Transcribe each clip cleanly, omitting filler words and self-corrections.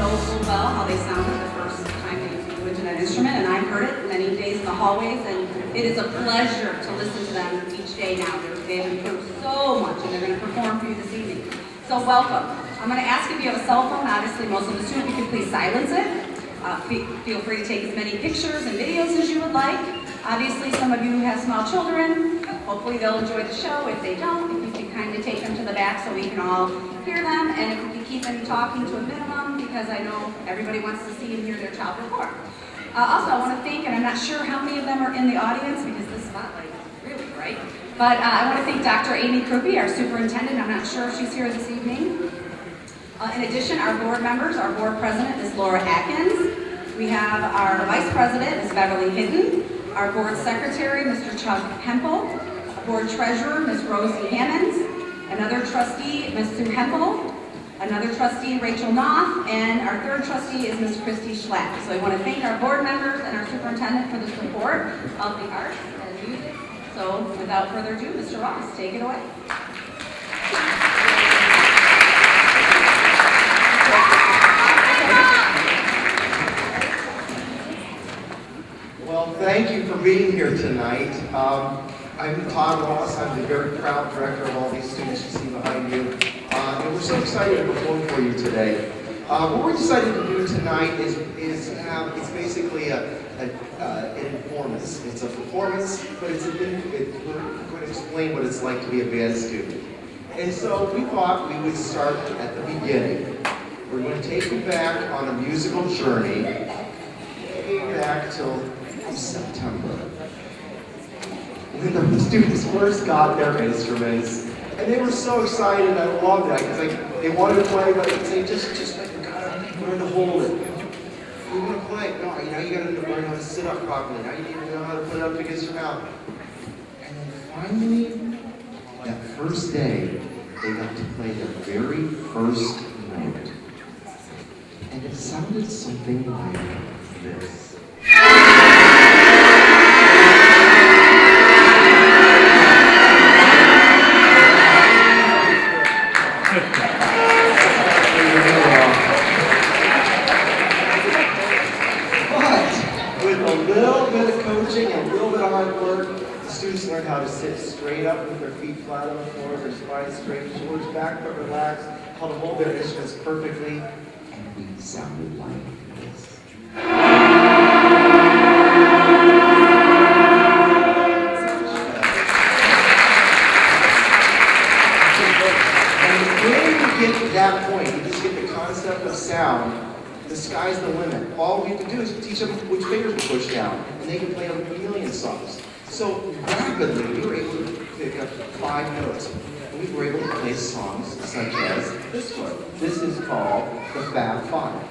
know full well how they sounded the first time they went to that instrument, and I've heard it many days in the hallways, and it is a pleasure to listen to them each day now. They have improved so much, and they're going to perform for you this evening. So welcome. I'm going to ask if you have a cell phone. Obviously, most of the students, you can please silence it. Feel free to take as many pictures and videos as you would like. Obviously, some of you have small children. Hopefully they'll enjoy the show. If they don't, if you can kind of take them to the back so we can all hear them, and if we can keep them talking to a minimum, because I know everybody wants to see and hear their child perform. Also, I want to thank, and I'm not sure how many of them are in the audience because this spotlight is really bright, but I want to thank Dr. Amy Krupe, our superintendent. I'm not sure if she's here this evening. In addition, our board members, our board president is Laura Atkins. We have our vice president, Ms. Beverly Hinton. Our board secretary, Mr. Chuck Hempel. Board treasurer, Ms. Rosie Hammonds. Another trustee, Ms. Sue Hempel. Another trustee, Rachel Knopf. And our third trustee is Ms. Christy Schlapp. So I want to thank our board members and our superintendent for the support of the arts and music. So without further ado, Mr. Ross, take it away. Well, thank you for being here tonight. I'm Todd Ross. I'm the very proud director of all these students you see behind you. And we're so excited to perform for you today. What we're decided to do tonight is it's basically an performance. It's a performance, but we're going to explain what it's like to be a band student. And so we thought we would start at the beginning. We're going to take you back on a musical journey, back till September, when the students first got their instruments, and they were so excited. I loved that because they wanted to play, but they'd say, just like, we gotta learn to hold it. We want to play. No, you gotta learn how to sit up properly. Now you need to know how to put it up against your mouth. And then finally, that first day, they got to play their very first note, and it sounded something like this. Students learn how to sit straight up with their feet flat on the floor, their spine straight, shoulders back but relaxed, how to hold their instruments perfectly, and we sounded like this. And when you get to that point, you just get the concept of sound, the sky's the limit. All we have to do is teach them which fingers to push down, and they can play a million songs. So rapidly, we were able to pick up 5 notes. And we were able to play songs such as this one. This is called the Fab Five.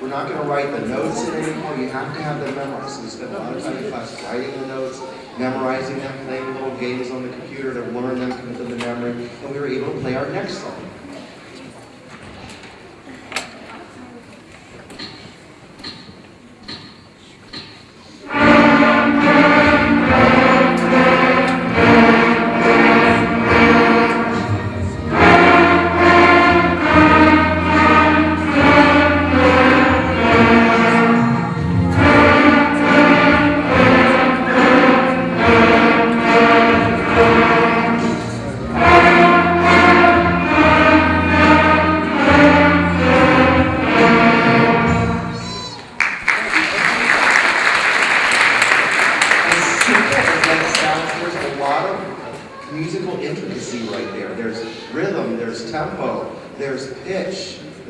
We're not going to write the notes in anymore. You have to have them memorized. So we spent a lot of time in class writing the notes, memorizing them, playing little games on the computer to learn them, commit them to memory, and we were able to play our next song.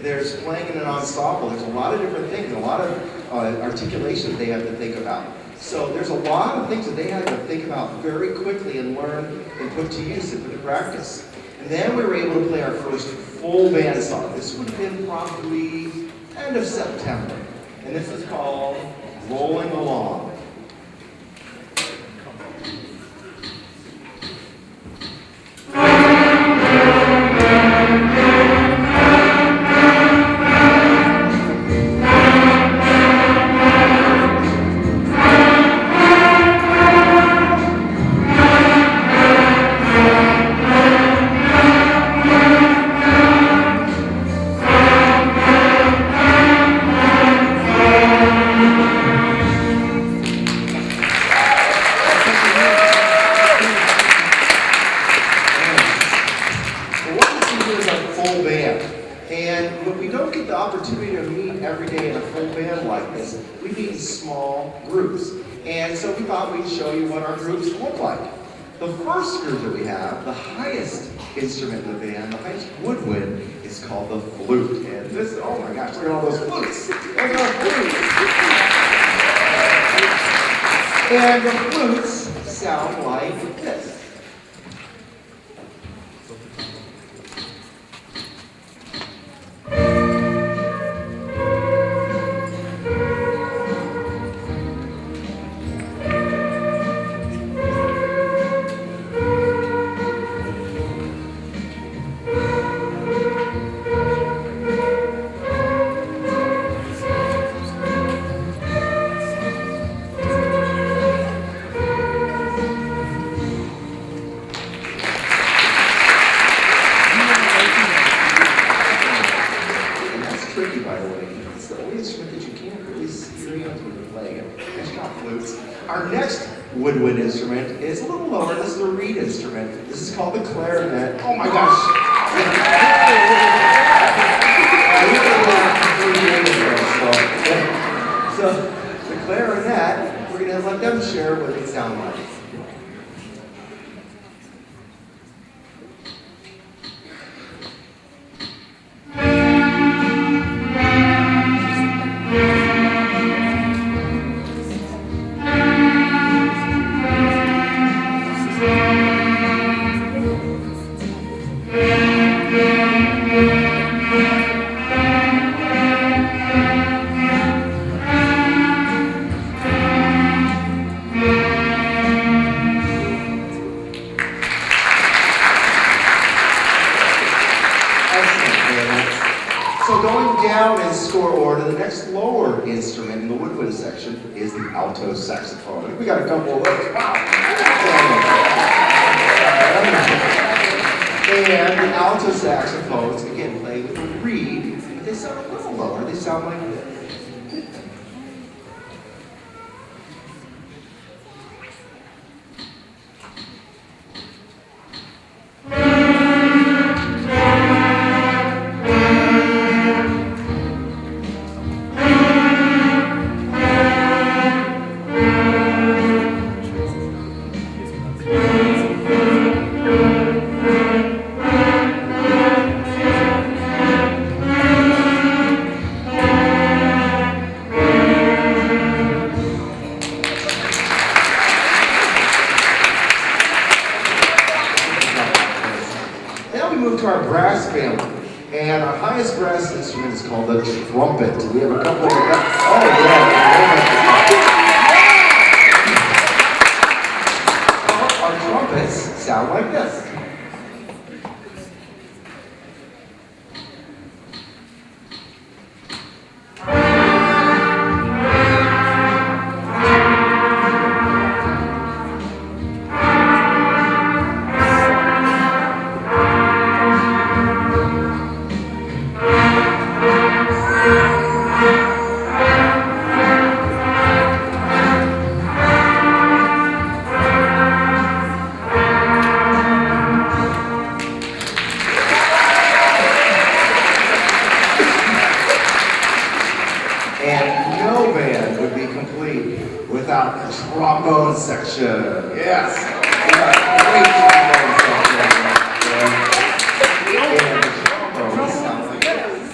there's playing in an ensemble. There's a lot of different things, a lot of articulation they have to think about. So there's a lot of things that they had to think about very quickly and learn and put to use and put to practice. And then we were able to play our first full band song. This would have been probably end of September. And this is called Rolling Along. And so we thought we'd show you what our groups look like. The first group that we have, the highest instrument in the band, the highest woodwind, is called the flute. And this, oh my gosh, look at all those flutes. Those are flutes. And the flutes sound like this. Our next woodwind instrument is a little lower. This is a reed instrument. This is called the clarinet. Oh my gosh! So the clarinet, we're going to let them share what they sound like. So going down in score order, the next lower instrument in the woodwind section is the alto saxophone. We got a couple of those. Wow! And the alto saxophones, again, play with a reed, but they sound a little lower. They sound like this. Our brass family, and our highest brass instrument is called the trumpet. We have a couple of them. Oh yeah! Our trumpets sound like this. And no band would be complete without the trombone section. Yes! Great trombone section. And the trombone sounds like this.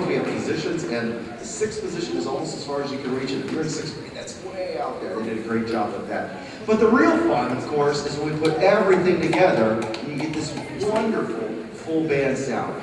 drones, we have positions, and the sixth position is almost as far as you can reach it. If you're in sixth grade, that's way out there. They did a great job of that. But the real fun, of course, is when we put everything together and you get this wonderful full band sound.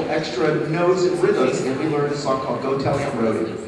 Extra notes and rhythms, and we learned a song called Go Tell Aunt Rhody.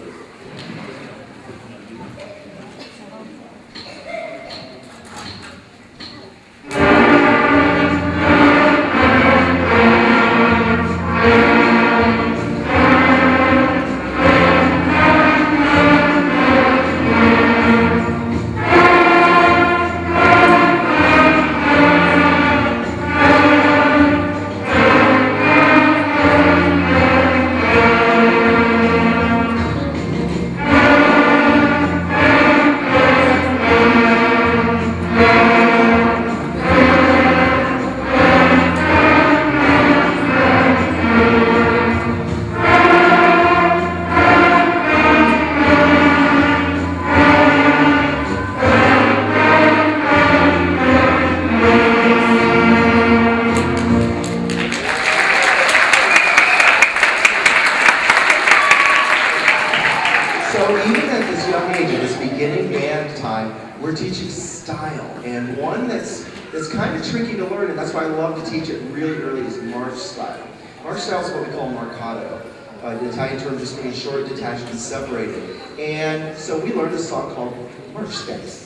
Kind of tricky to learn, and that's why I love to teach it really early, is march style. March style is what we call marcato. The Italian term just means short, detached, and separated. And so we learned a song called March Steps.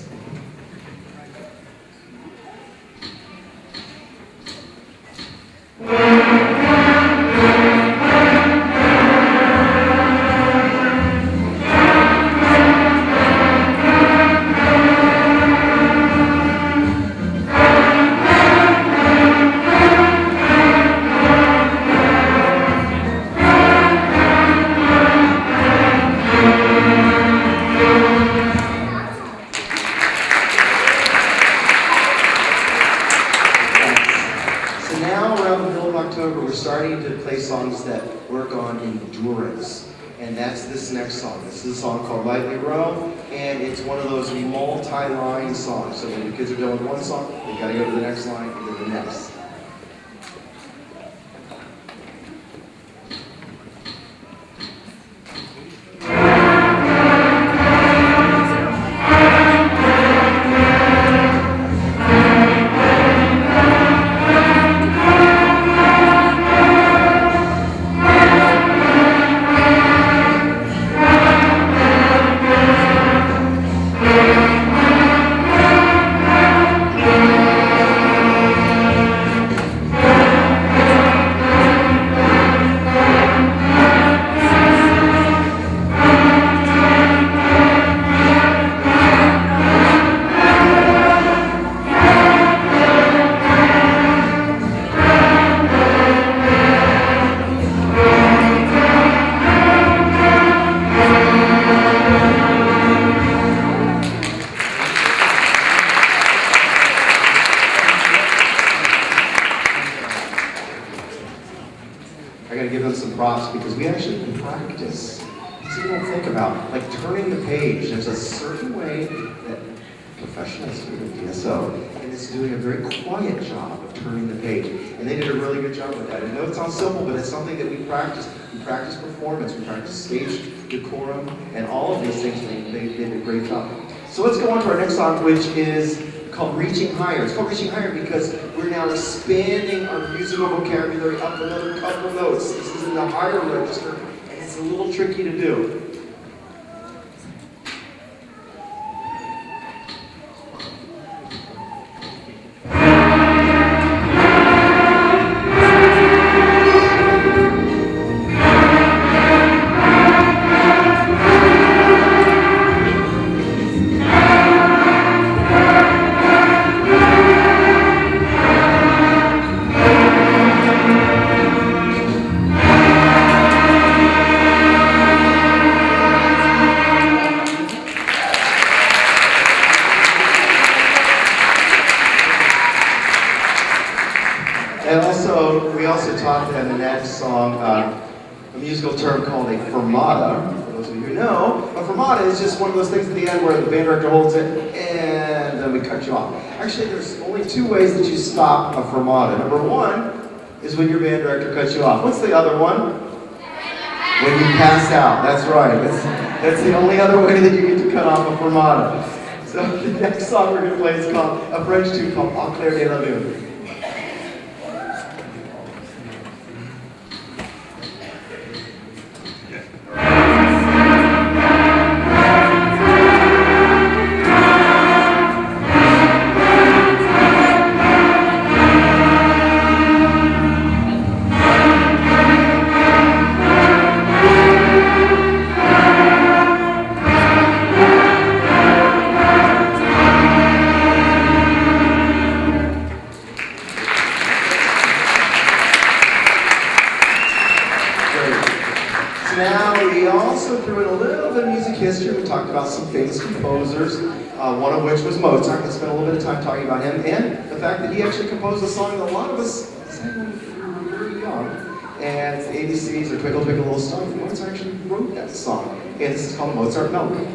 Songs that work on endurance, and that's this next song. This is a song called Lightly Row, and it's one of those multi-line songs. So when the kids are doing one song, they got to go to the next line and then the next. Because we actually practice. So you don't think about, like turning the page. There's a certain way that professionals do in DSO, and it's doing a very quiet job of turning the page. And they did a really good job with that. I know it sounds simple, but it's something that we practice. We practice performance, we practice stage decorum, and all of these things, they did a great job. So let's go on to our next song, which is called Reaching Higher. It's called Reaching Higher because we're now expanding our musical vocabulary up another couple notes. This is in the higher register, and it's a little tricky to do. And also, we also taught them in that song a musical term called a fermata. For those of you who know, a fermata is just one of those things at the end where the band director holds it and then we cut you off. Actually, there's only two ways that you stop a fermata. Number one is when your band director cuts you off. What's the other one? When you pass out. That's right. That's the only other way that you get to cut off a fermata. So the next song we're going to play is called a French tune called Au clair de la lune. Talked about some famous composers, one of which was Mozart. Let's spend a little bit of time talking about him and the fact that he actually composed a song that a lot of us sang when we were very young. And it's the ABCs or Twinkle Twinkle Little Star. Mozart actually wrote that song. And this is called Mozart Melody.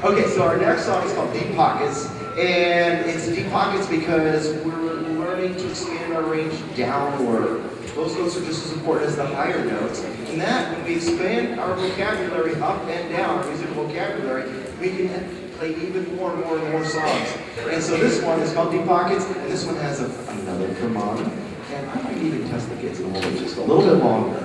Okay, so our next song is called Deep Pockets, and it's Deep Pockets because we're learning to expand our range downward. Those notes are just as important as the higher notes, and that when we expand our vocabulary up and down, our musical vocabulary, we can play even more and more and more songs. And so this one is called Deep Pockets, and this one has another fermata, and I might even test the kids in a little bit, just a little bit longer.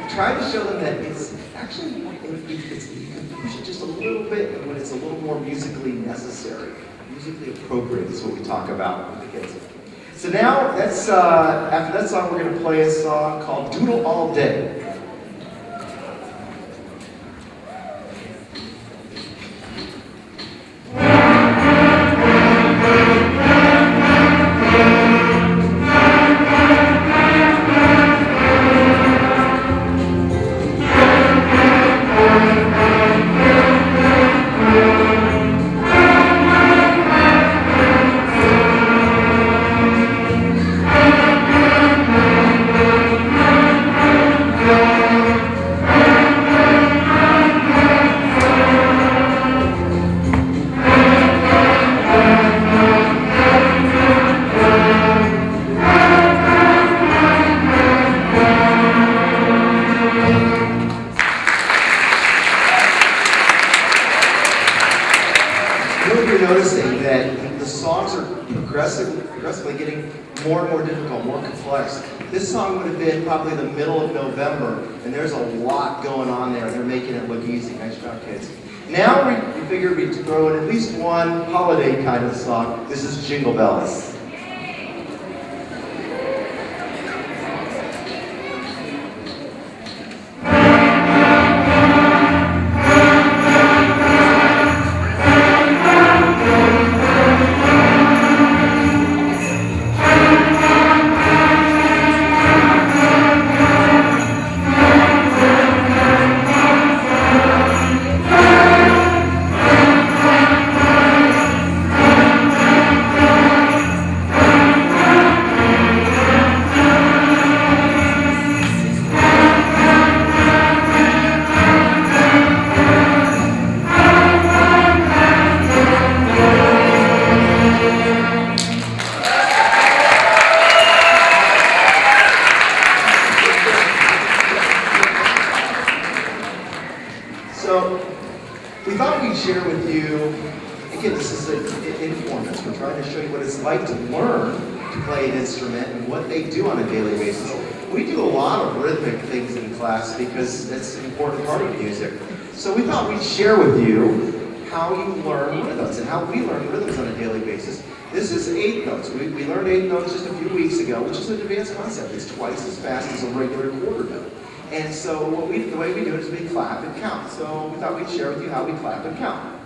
Try to show them that it's actually, you can push it just a little bit and when it's a little more musically necessary, musically appropriate is what we talk about with the kids. So now, after that song, we're going to play a song called Doodle All Day. Noticing that the songs are progressively getting more and more difficult, more complex. This song would have been probably the middle of November, and there's a lot going on there. They're making it look easy. Nice job, kids. Now we figured we'd throw in at least one holiday kind of song. This is Jingle Bells. So we thought we'd share with you, again, this is an informal. We're trying to show you what it's like to learn to play an instrument and what they do on a daily basis. We do a lot of rhythmic things in class because it's an important part of music. So we thought we'd share with you how you learn rhythms and how we learn rhythms on a daily basis. This is 8 notes. We learned 8 notes just a few weeks ago, which is an advanced concept. It's twice as fast as a regular quarter note. And so the way we do it is we clap and count. So we thought we'd share with you how we clap and count.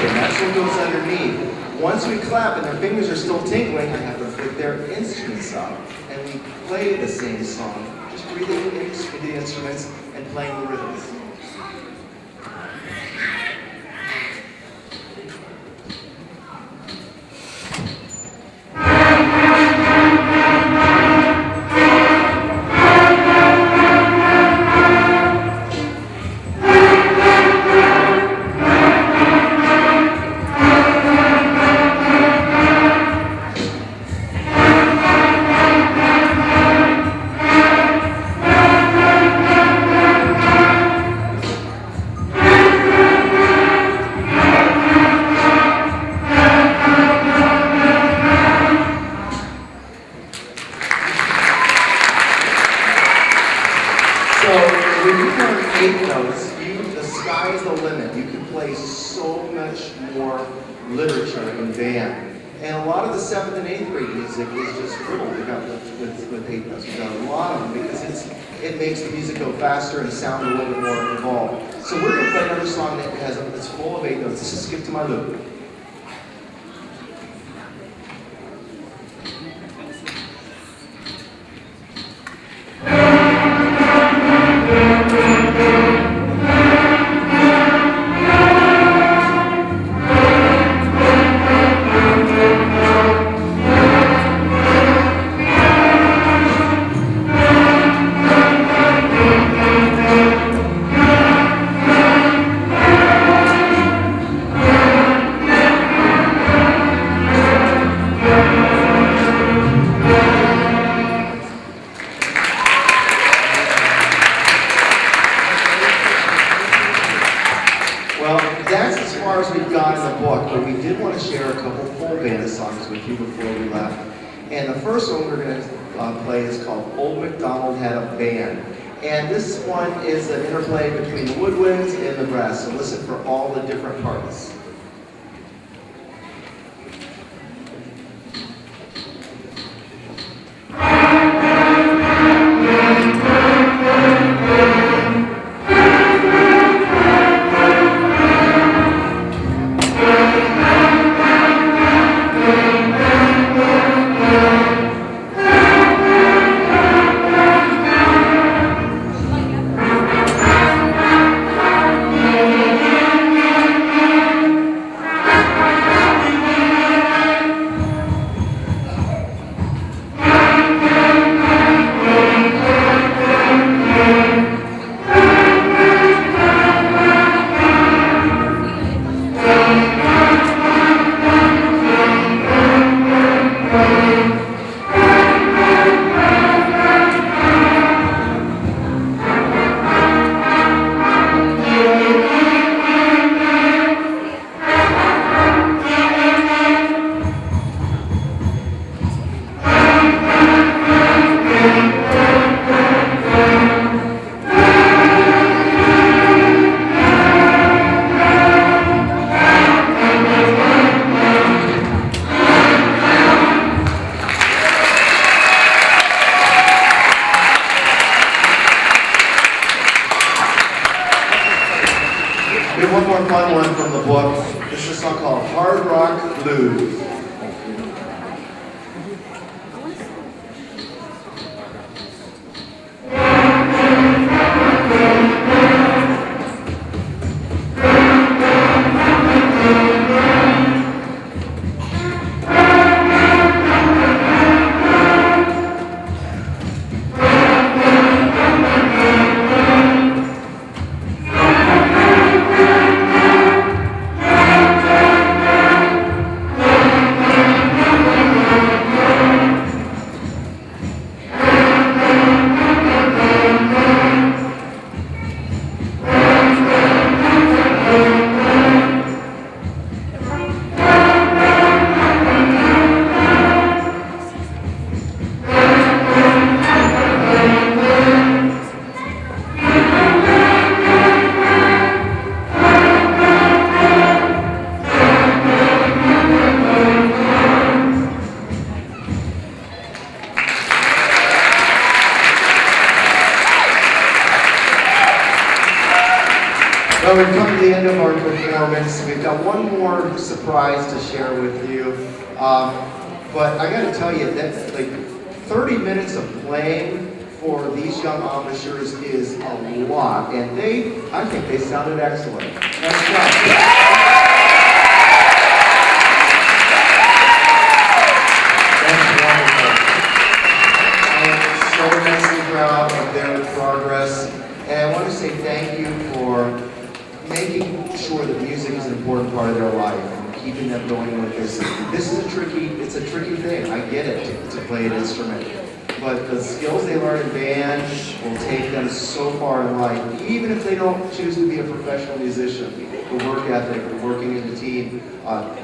That's what goes underneath. Once we clap and their fingers are still tingling, I have them put their instruments up and we play the same song, just breathing into the instruments and playing the rhythms. When you learn 8 notes, the sky is the limit. You can play so much more literature in band. And a lot of the 7th and 8th grade music is just riddled with 8 notes. We've got a lot of them because it makes the music go faster and sound a little bit more involved. So we're going to play another song that's full of 8 notes. This is Skip to My Loop. Well, that's as far as we've got in the book, but we did want to share a couple full band songs with you before we left. And the first one we're going to play is called Old MacDonald Had a Band. And this one is an interplay between the woodwinds and the brass, so listen for all the different parts. one from the book. This is a song called Hard Rock Blues. Well, we've come to the end of our performance. We've got one more surprise to share with you. But I got to tell you, that like 30 minutes of playing for these young Amishers is a lot. And I think they sounded excellent. Nice job. That's wonderful. I am so immensely proud of their progress. And I want to say thank you for making sure that music is an important part of their life and keeping them going with this. This is it's a tricky thing. I get it, to play an instrument. But the skills they learn in band will take them so far in life, even if they don't choose to be a professional musician. The work ethic, the working in the team,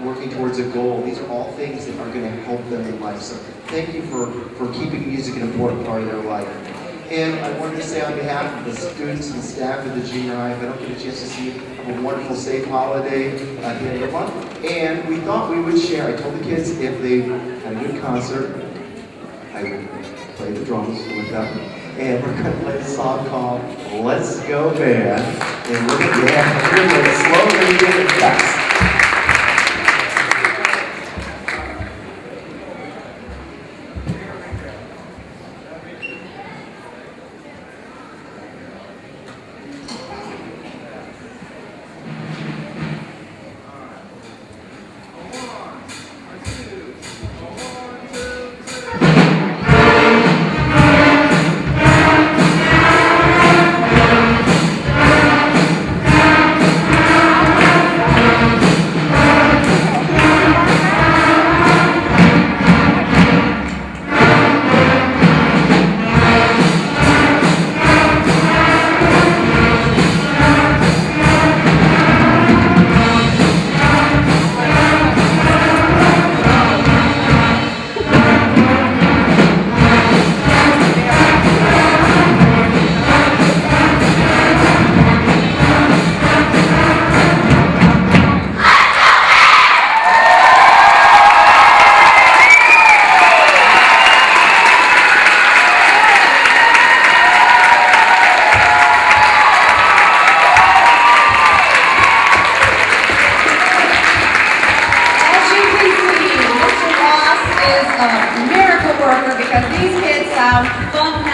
working towards a goal, these are all things that are going to help them in life. So thank you for keeping music an important part of their life. And I wanted to say on behalf of the students and staff of the junior high, if I don't get a chance to see you, have a wonderful, safe holiday at the end of the month. And we thought we would share. I told the kids if they had a good concert, I would play the drums with them. And we're going to play a song called Let's Go Band. And we're going to play it slow and get it fast. Is a miracle worker because these kids sound phenomenal.